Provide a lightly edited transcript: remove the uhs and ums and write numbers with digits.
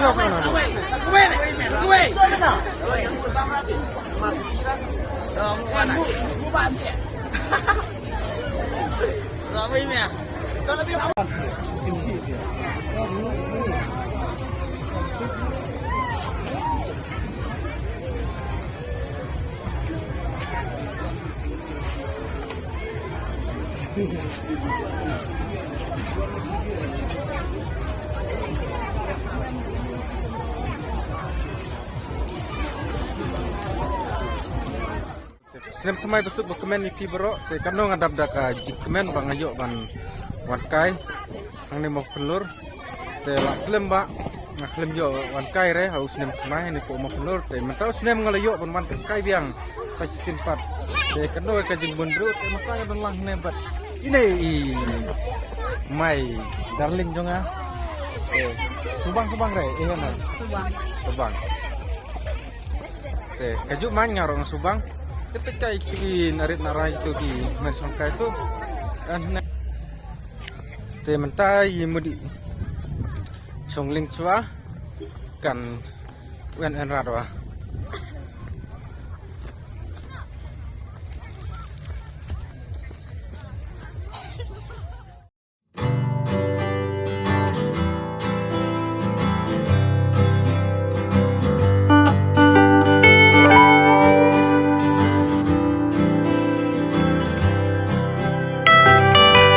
票上了。Senem thamai besuk dokumen ipi bro, te kano ngadap dak jikmen bang ayo ban wan kai, ang ni mok pelur, te la senem ba, ngaklem yo wan kai re, haus senem thamai ni ko mok pelur, te mentau senem ngalayo ban wan kai biang, sa simpat, te kano ka jing bundru, te makai ban lang nebat, ini mai darling jonga, subang re, iya mas, subang, te kaju man ngarong subang. Ketika ikin arit narai itu di mesongka itu te mentai mudi chongling chua kan wen en radwa